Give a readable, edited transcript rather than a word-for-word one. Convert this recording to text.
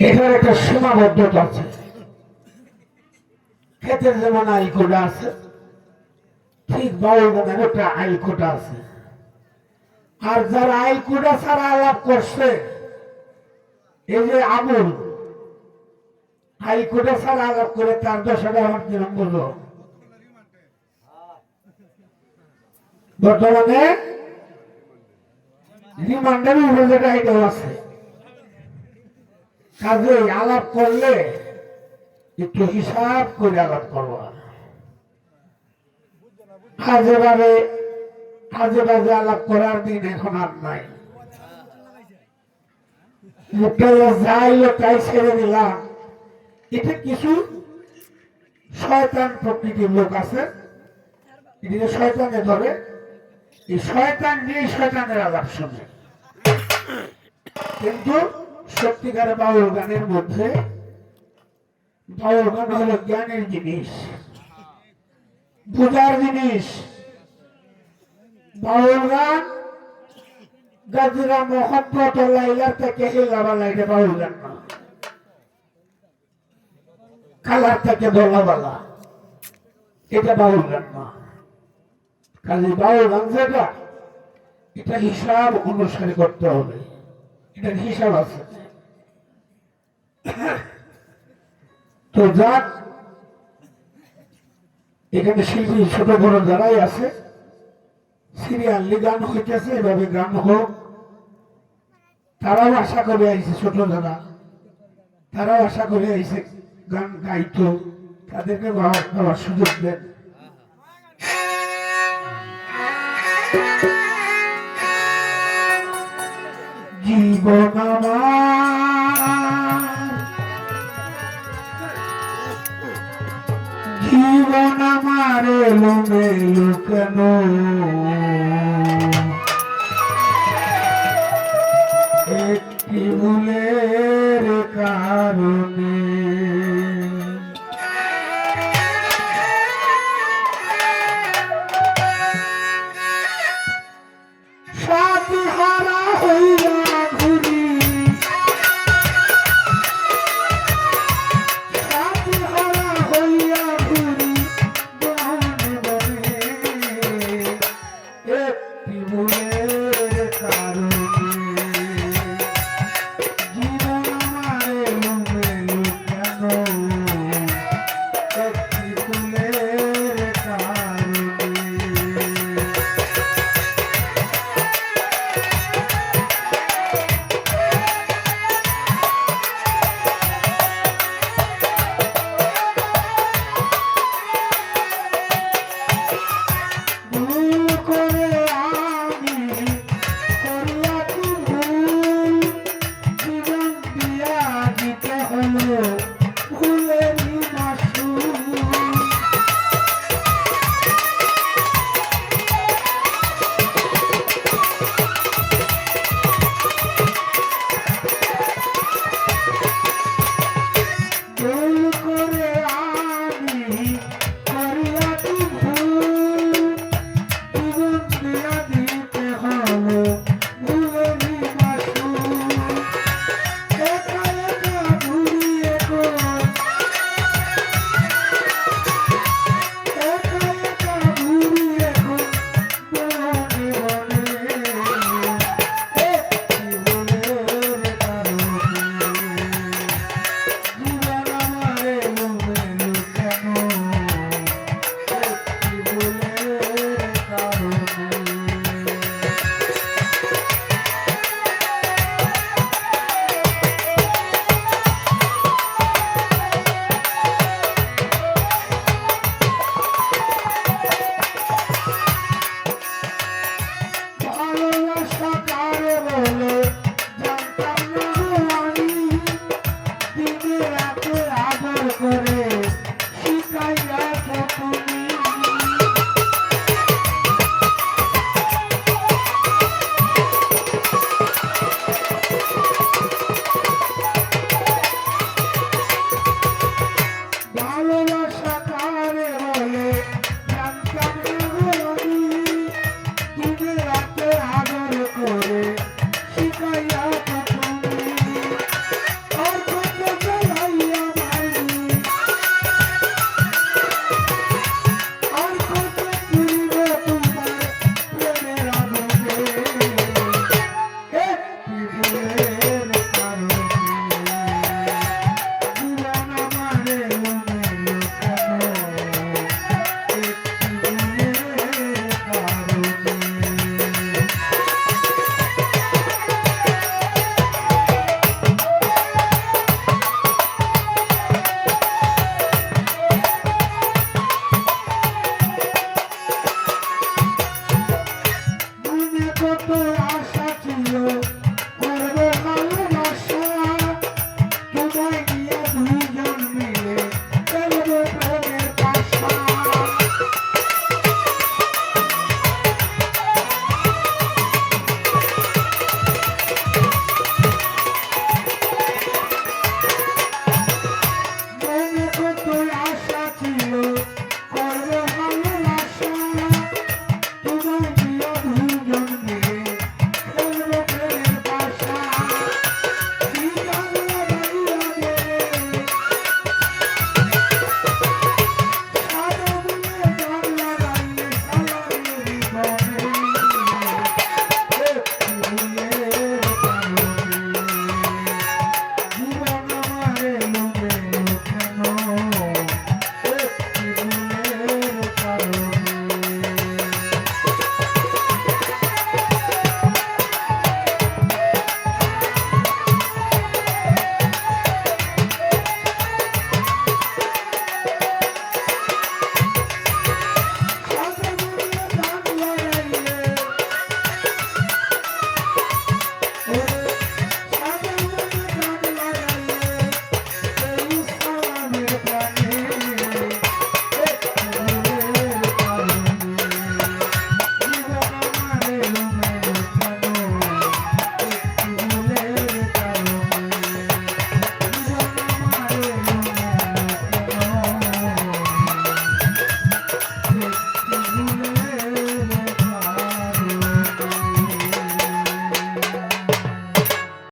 এটার একটা সীমাবদ্ধতা আছে। ক্ষেতের যেমন আইল কোটা আছে, ঠিক বাউল গানের একটা আইল কোটা আছে। আর যারা আইল কোটা ছাড়া আলাপ করছে, এই যে আবুল আইল কোটা ছাড়া আলাপ করে তার দশাটা আমার কিরম বললো। বর্তমানে রিমান্ডের উপরে যেটা এটাও আছে। কাজে আলাপ করলে একটু হিসাব করে আলাপ করবো। আজে বাজে আলাপ করার দিন এখন আর নাই। মুখটা যাইলো তাই ছেড়ে দিলাম। এটা কিছু শয়তান প্রকৃতির লোক আছে, এদিকে শয়তানে ধরে, এই শয়তান দিয়ে শয়তানের আলাপ শুনে। কিন্তু সত্যিকারে বাউল গানের মধ্যে বাউল গান হলো জ্ঞানের জিনিস, বুঝার জিনিস। বাউল গান গাজরা মোহাম্মত লাইলার থেকে হেলাবালা, এটা বাউল গান না। কালার থেকে দলাবালা, এটা বাউল গান না। কাজে বাউল গান যেটা, এটা হিসাব অনুসারে করতে হবে, এটার হিসাব আছে। তো যাক, এখানে শিল্পী ছোট বড় যারাই আছে, সিরিয়ালি গান হইতেছে, এভাবে গান হোক। তারাও আশা করে আইছে, ছোট যারা তারাও আশা করে আইছে গান গাইতো, তাদেরকে গাওয়ার সুযোগ দেন। জীবন আমার এলো মেলো কেন, একটি ভুলের কারণে। সাথী হারা হইয়া ঘুরি, সাথী হারা হইয়া ঘুরি বনে বনে, একটি ভুলের কারণে।